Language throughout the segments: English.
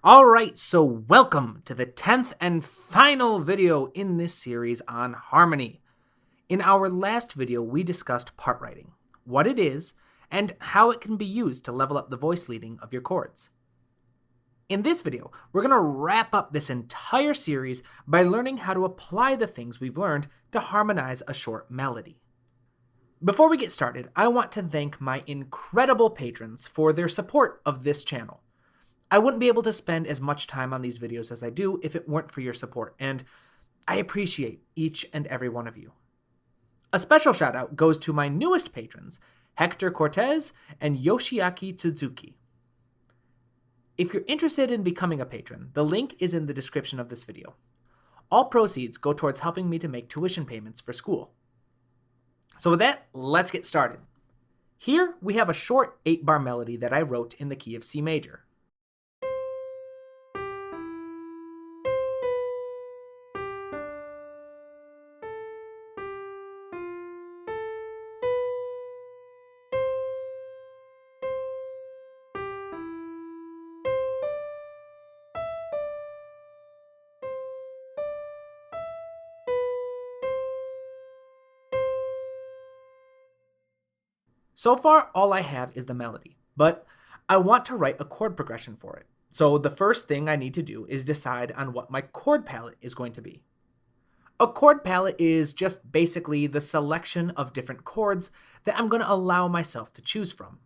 Alright, so welcome to the 10th and final video in this series on harmony. In our last video, we discussed part writing, what it is, and how it can be used to level up the voice leading of your chords. In this video, we're going to wrap up this entire series by learning how to apply the things we've learned to harmonize a short melody. Before we get started, I want to thank my incredible patrons for their support of this channel. I wouldn't be able to spend as much time on these videos as I do if it weren't for your support, and I appreciate each and every one of you. A special shout out goes to my newest patrons, Hector Cortez and Yoshiaki Tsuzuki. If you're interested in becoming a patron, the link is in the description of this video. All proceeds go towards helping me to make tuition payments for school. So with that, let's get started. Here we have a short 8-bar melody that I wrote in the key of C major. So far, all I have is the melody, but I want to write a chord progression for it. So the first thing I need to do is decide on what my chord palette is going to be. A chord palette is just basically the selection of different chords that I'm going to allow myself to choose from.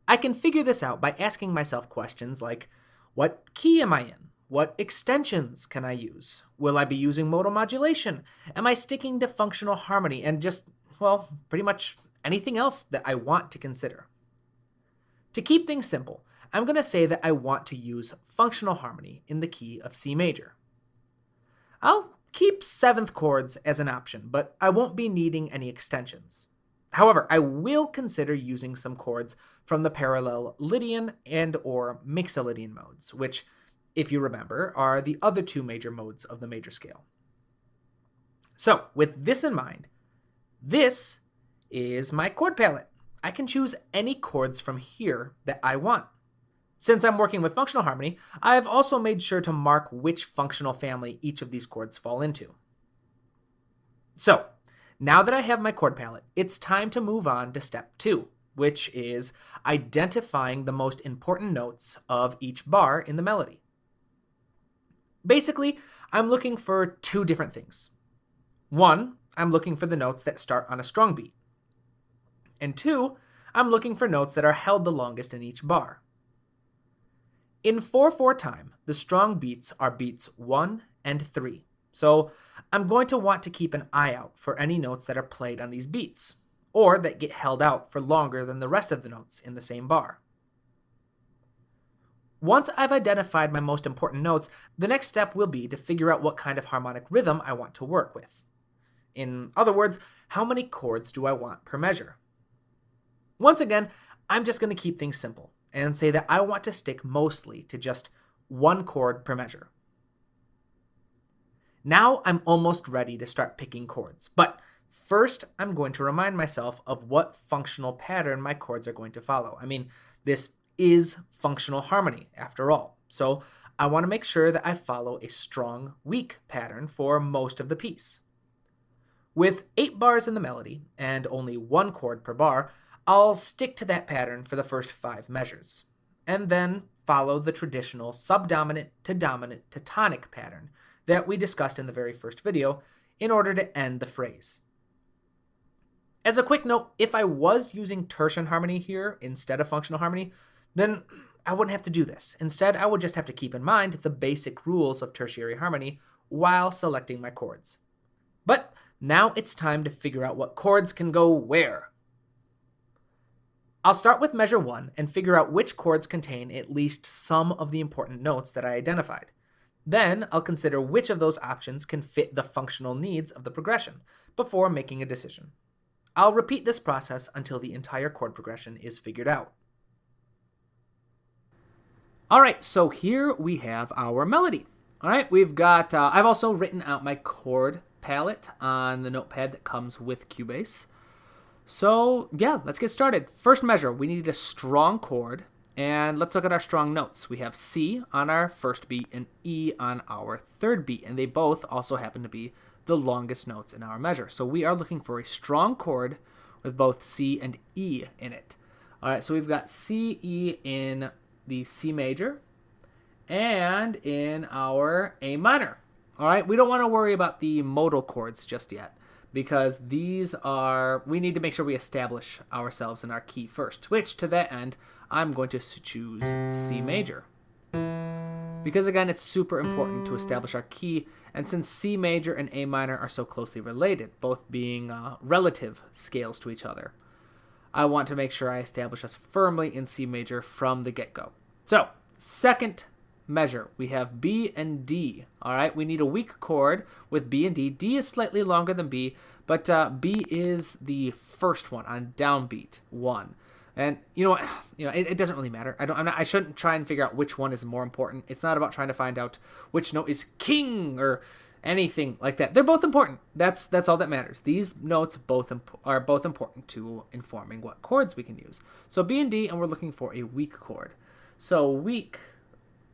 I can figure this out by asking myself questions like, what key am I in? What extensions can I use? Will I be using modal modulation? Am I sticking to functional harmony? And just, well, pretty much anything else that I want to consider. To keep things simple, I'm going to say that I want to use functional harmony in the key of C major. I'll keep 7th chords as an option, but I won't be needing any extensions. However, I will consider using some chords from the parallel Lydian and or Mixolydian modes, which, if you remember, are the other two major modes of the major scale. So, with this in mind, this is my chord palette. I can choose any chords from here that I want. Since I'm working with functional harmony, I've also made sure to mark which functional family each of these chords fall into. So, now that I have my chord palette, it's time to move on to step 2, which is identifying the most important notes of each bar in the melody. Basically, I'm looking for 2 different things. 1, I'm looking for the notes that start on a strong beat. And 2, I'm looking for notes that are held the longest in each bar. In 4/4 time, the strong beats are beats 1 and 3. So I'm going to want to keep an eye out for any notes that are played on these beats, or that get held out for longer than the rest of the notes in the same bar. Once I've identified my most important notes, the next step will be to figure out what kind of harmonic rhythm I want to work with. In other words, how many chords do I want per measure? Once again, I'm just going to keep things simple and say that I want to stick mostly to just 1 chord per measure. Now I'm almost ready to start picking chords, but first I'm going to remind myself of what functional pattern my chords are going to follow. I mean, this is functional harmony after all, so I want to make sure that I follow a strong, weak pattern for most of the piece. With 8 bars in the melody and only 1 chord per bar, I'll stick to that pattern for the first 5 measures, and then follow the traditional subdominant to dominant to tonic pattern that we discussed in the very first video in order to end the phrase. As a quick note, if I was using tertian harmony here instead of functional harmony, then I wouldn't have to do this. Instead, I would just have to keep in mind the basic rules of tertiary harmony while selecting my chords. But now it's time to figure out what chords can go where. I'll start with measure 1 and figure out which chords contain at least some of the important notes that I identified. Then I'll consider which of those options can fit the functional needs of the progression before making a decision. I'll repeat this process until the entire chord progression is figured out. Alright, so here we have our melody. Alright, we've got, I've also written out my chord palette on the notepad that comes with Cubase. So yeah, let's get started. First measure, we need a strong chord, And let's look at our strong notes. We have C on our first beat and E on our third beat, and they both also happen to be the longest notes in our measure. So we are looking for a strong chord with both C and E in it. All right, so we've got C, E in the C major and in our A minor. All right, we don't want to worry about the modal chords just yet because these are, we need to make sure we establish ourselves in our key first, which to that end, I'm going to choose C major. Because again, it's super important to establish our key, and since C major and A minor are so closely related, both being relative scales to each other, I want to make sure I establish us firmly in C major from the get-go. So, second measure, we have B and D. All right, we need a weak chord with B and D. D is slightly longer than B, but B is the first one on downbeat 1. And you know what? It doesn't really matter. I shouldn't try and figure out which one is more important. It's not about trying to find out which note is king or anything like that. They're both important. That's all that matters. These notes are both important to informing what chords we can use. So B and D, and we're looking for a weak chord. So weak,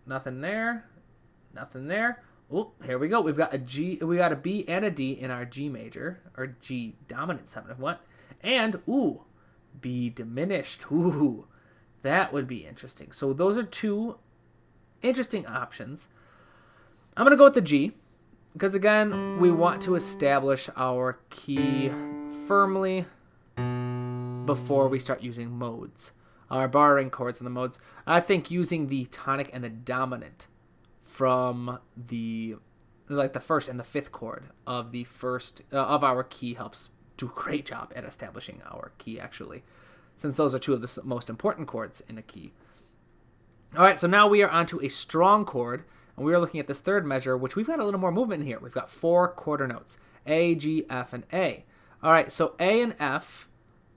nothing there, nothing there. Oh, here we go. We've got a G. We got a B and a D in our G major or G dominant 7 of what? And B diminished. Ooh, that would be interesting. So those are two interesting options. I'm going to go with the G because, again, we want to establish our key firmly before we start using modes. Our borrowing chords and the modes. I think using the tonic and the dominant from the first and the fifth chord of the first of our key helps do a great job at establishing our key, actually, since those are two of the most important chords in a key. All right, so now we are onto a strong chord, and we are looking at this third measure, which we've got a little more movement in here. We've got 4 quarter notes, A, G, F, and A. All right, so A and F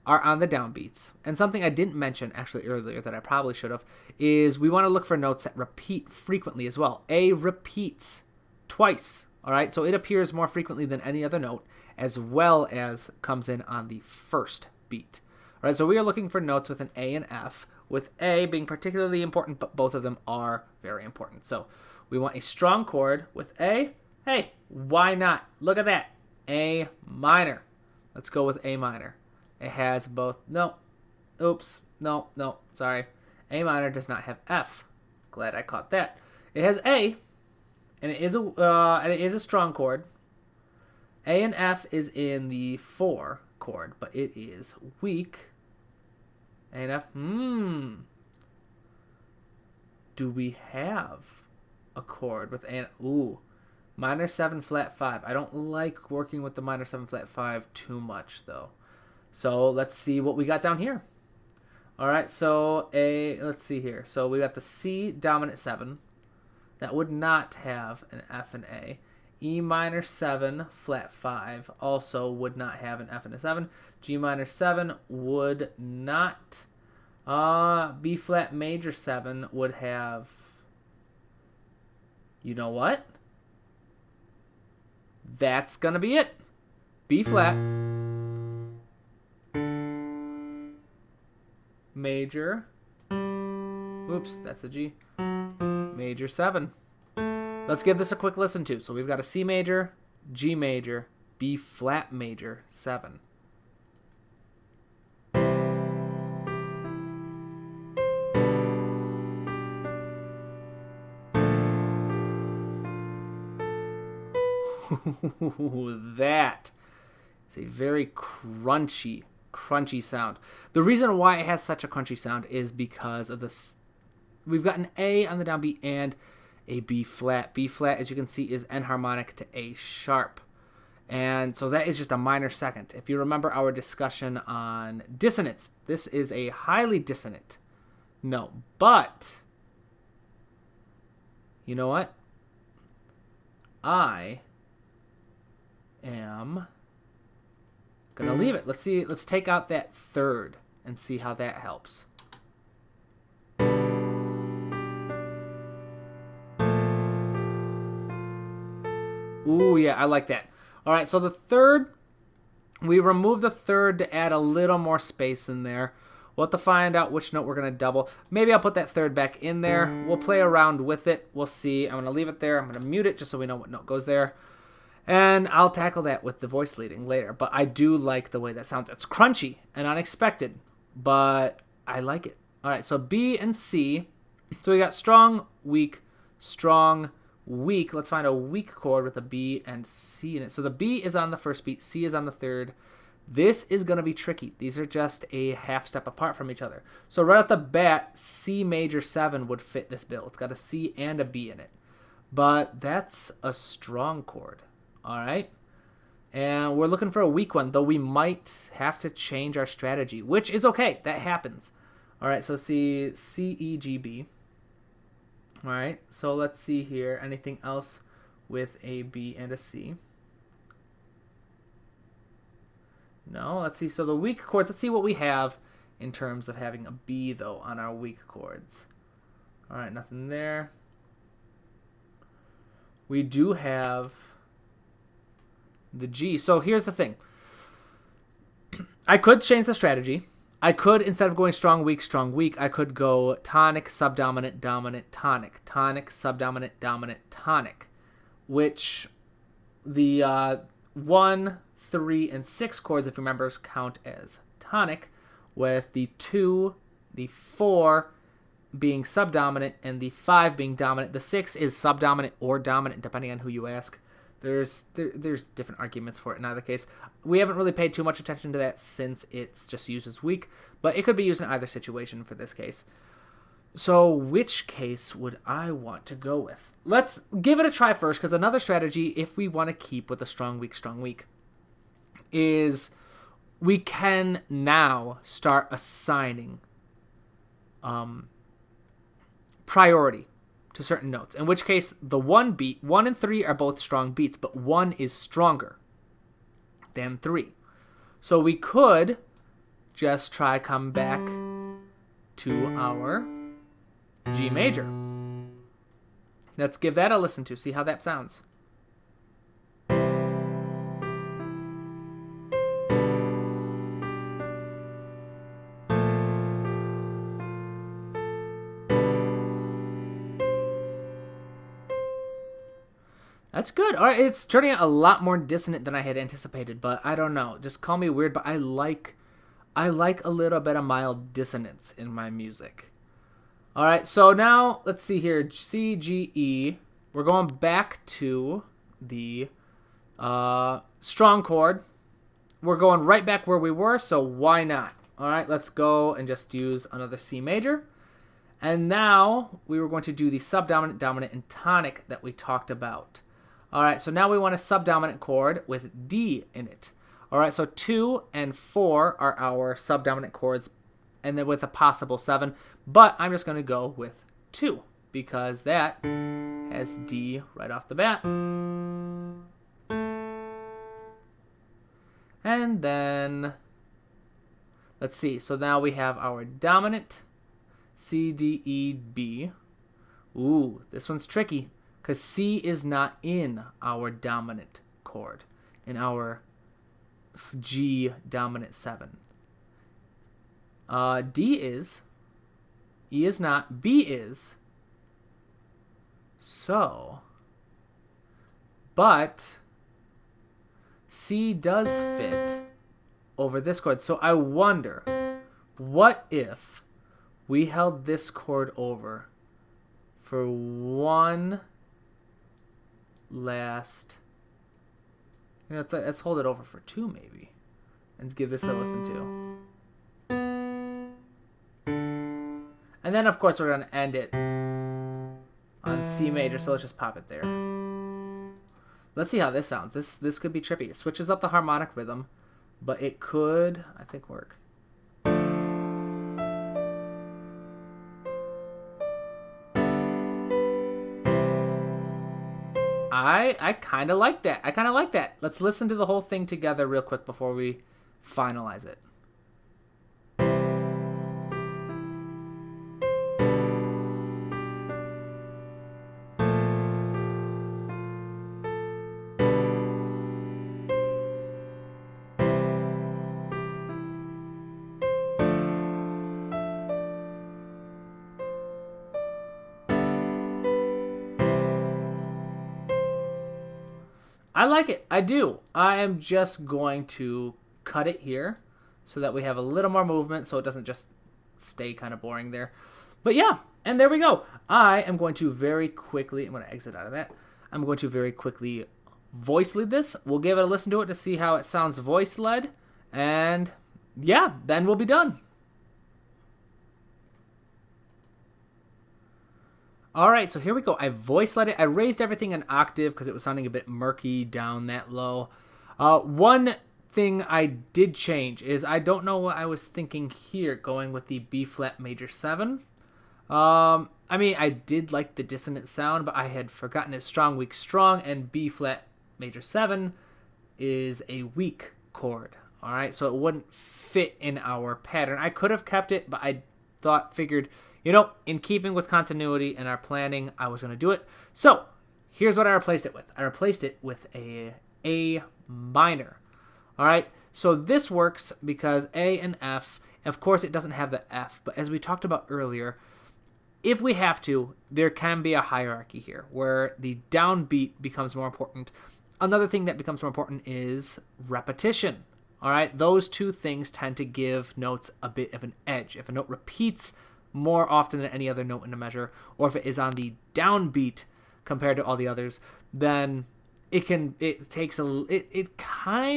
are on the downbeats, and something I didn't mention actually earlier that I probably should have is we want to look for notes that repeat frequently as well. A repeats twice, all right, so it appears more frequently than any other note, as well as comes in on the first beat. All right, so we are looking for notes with an A and F, with A being particularly important, but both of them are very important. So we want a strong chord with A. Hey, why not? Look at that. A minor. Let's go with A minor. It has both. No. Oops. No. Sorry. A minor does not have F. Glad I caught that. It has A, and it is a strong chord. A and F is in the 4 chord, but it is weak. A and F. Do we have a chord with A and minor 7 flat 5? I don't like working with the minor 7 flat 5 too much though. So let's see what we got down here. All right, so let's see here. So we got the C dominant 7. That would not have an F and A. E minor 7 flat 5 also would not have an F and a 7. G minor 7 would not. B flat major 7 would have. You know what? That's gonna be it. B flat major. Oops, that's a G. Major 7. Let's give this a quick listen to. So we've got a C major, G major, B flat major 7. That is a very crunchy sound. The reason why it has such a crunchy sound is because of this. We've got an A on the downbeat and a B flat. B flat, as you can see, is enharmonic to A sharp. And so that is just a minor second. If you remember our discussion on dissonance, this is a highly dissonant note. But, you know what? I am gonna leave it. Let's take out that third and see how that helps. Ooh, yeah, I like that. All right, so the third, we remove the third to add a little more space in there. We'll have to find out which note we're going to double. Maybe I'll put that third back in there. We'll play around with it. We'll see. I'm going to leave it there. I'm going to mute it just so we know what note goes there. And I'll tackle that with the voice leading later. But I do like the way that sounds. It's crunchy and unexpected, but I like it. All right, so B and C. So we got strong, weak, strong, weak. Let's find a weak chord with a B and C in it. So the B is on the first beat, C is on the third. This is going to be tricky. These are just a half step apart from each other. So right off the bat, C major 7 would fit this bill. It's got a C and a B in it. But that's a strong chord. All right. And we're looking for a weak one, though we might have to change our strategy, which is okay. That happens. All right. So C, E, G, B. All right. So let's see here. Anything else with a B and a C? No. Let's see. So the weak chords, let's see what we have in terms of having a B, though, on our weak chords. All right. Nothing there. We do have the G. So here's the thing. I could change the strategy. I could, instead of going strong, weak, I could go tonic, subdominant, dominant, tonic, subdominant, dominant, tonic, which the 1, 3, and 6 chords, if you remember, count as tonic, with the 2, the 4 being subdominant, and the 5 being dominant. The 6 is subdominant or dominant, depending on who you ask. There's different arguments for it in either case. We haven't really paid too much attention to that since it's just used as weak, but it could be used in either situation for this case. So which case would I want to go with? Let's give it a try first, because another strategy, if we want to keep with a strong, weak, is we can now start assigning priority to certain notes, in which case the 1 and 3 are both strong beats, but 1 is stronger than 3. So we could just try come back to our G major. Let's give that a listen to, see how that sounds. That's good. All right, it's turning out a lot more dissonant than I had anticipated, but I don't know. Just call me weird, but I like a little bit of mild dissonance in my music. All right, so now let's see here. C, G, E. We're going back to the strong chord. We're going right back where we were, so why not? All right, let's go and just use another C major. And now we were going to do the subdominant, dominant, and tonic that we talked about. All right, so now we want a subdominant chord with D in it. All right, so 2 and 4 are our subdominant chords, and then with a possible 7. But I'm just going to go with 2 because that has D right off the bat. And then, let's see. So now we have our dominant, C, D, E, B. Ooh, this one's tricky because C is not in our dominant chord, in our G dominant 7. D is, E is not, B is. So, but C does fit over this chord. So I wonder, what if we held this chord over for one last... let's hold it over for 2 maybe, and give this a listen to. And then, of course, we're going to end it on C major, so let's just pop it there. Let's see how this sounds. This could be trippy. It switches up the harmonic rhythm, but it could, I think, work. I kind of like that. I kind of like that. Let's listen to the whole thing together real quick before we finalize it. I like it. I do. I am just going to cut it here so that we have a little more movement so it doesn't just stay kind of boring there. But yeah, and there we go. I am going to very quickly, I'm going to exit out of that. I'm going to very quickly voice lead this. We'll give it a listen to it to see how it sounds voice led. And yeah, then we'll be done. All right, so here we go. I voice led it. I raised everything an octave because it was sounding a bit murky down that low. One thing I did change is I don't know what I was thinking here going with the B flat major 7. I mean, I did like the dissonant sound, but I had forgotten it's strong, weak, strong, and B flat major 7 is a weak chord. All right, so it wouldn't fit in our pattern. I could have kept it, but I figured, in keeping with continuity and our planning, I was going to do it. So here's what I replaced it with. I replaced it with A minor. All right, so this works because A and F, of course it doesn't have the F, but as we talked about earlier, if we have to, there can be a hierarchy here where the downbeat becomes more important. Another thing that becomes more important is repetition. All right, those two things tend to give notes a bit of an edge. If a note repeats more often than any other note in a measure, or if it is on the downbeat compared to all the others, then it kind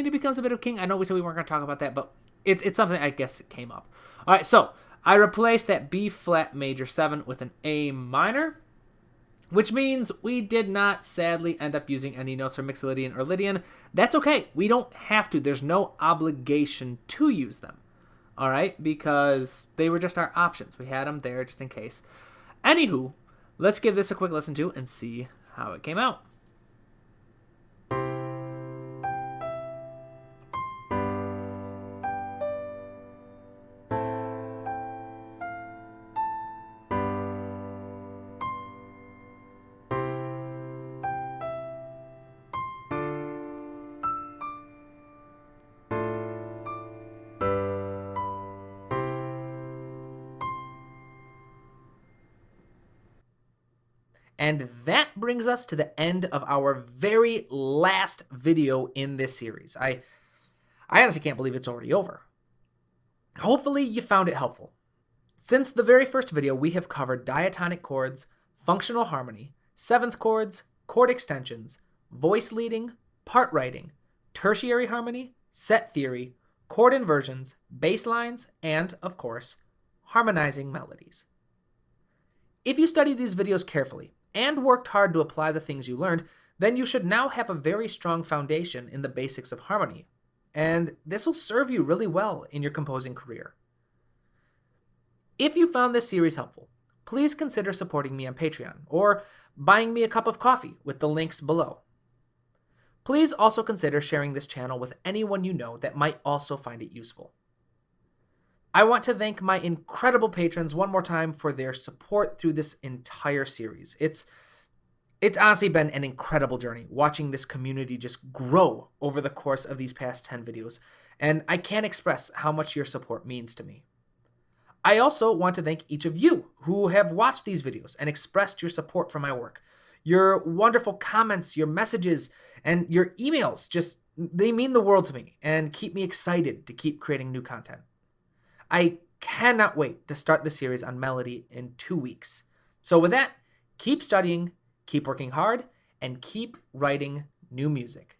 of becomes a bit of king. I know we said we weren't going to talk about that, but it's something I guess it came up. All right, so I replaced that B flat major 7 with an A minor, which means we did not sadly end up using any notes from Mixolydian or Lydian. That's okay. We don't have to. There's no obligation to use them. All right, because they were just our options. We had them there just in case. Anywho, let's give this a quick listen to and see how it came out. And that brings us to the end of our very last video in this series. I honestly can't believe it's already over. Hopefully you found it helpful. Since the very first video, we have covered diatonic chords, functional harmony, seventh chords, chord extensions, voice leading, part writing, tertiary harmony, set theory, chord inversions, bass lines, and, of course, harmonizing melodies. If you studied these videos carefully and worked hard to apply the things you learned, then you should now have a very strong foundation in the basics of harmony, and this will serve you really well in your composing career. If you found this series helpful, please consider supporting me on Patreon or buying me a cup of coffee with the links below. Please also consider sharing this channel with anyone you know that might also find it useful. I want to thank my incredible patrons one more time for their support through this entire series. It's honestly been an incredible journey watching this community just grow over the course of these past 10 videos, and I can't express how much your support means to me. I also want to thank each of you who have watched these videos and expressed your support for my work. Your wonderful comments, your messages, and your emails they mean the world to me and keep me excited to keep creating new content. I cannot wait to start the series on melody in 2 weeks. So with that, keep studying, keep working hard, and keep writing new music.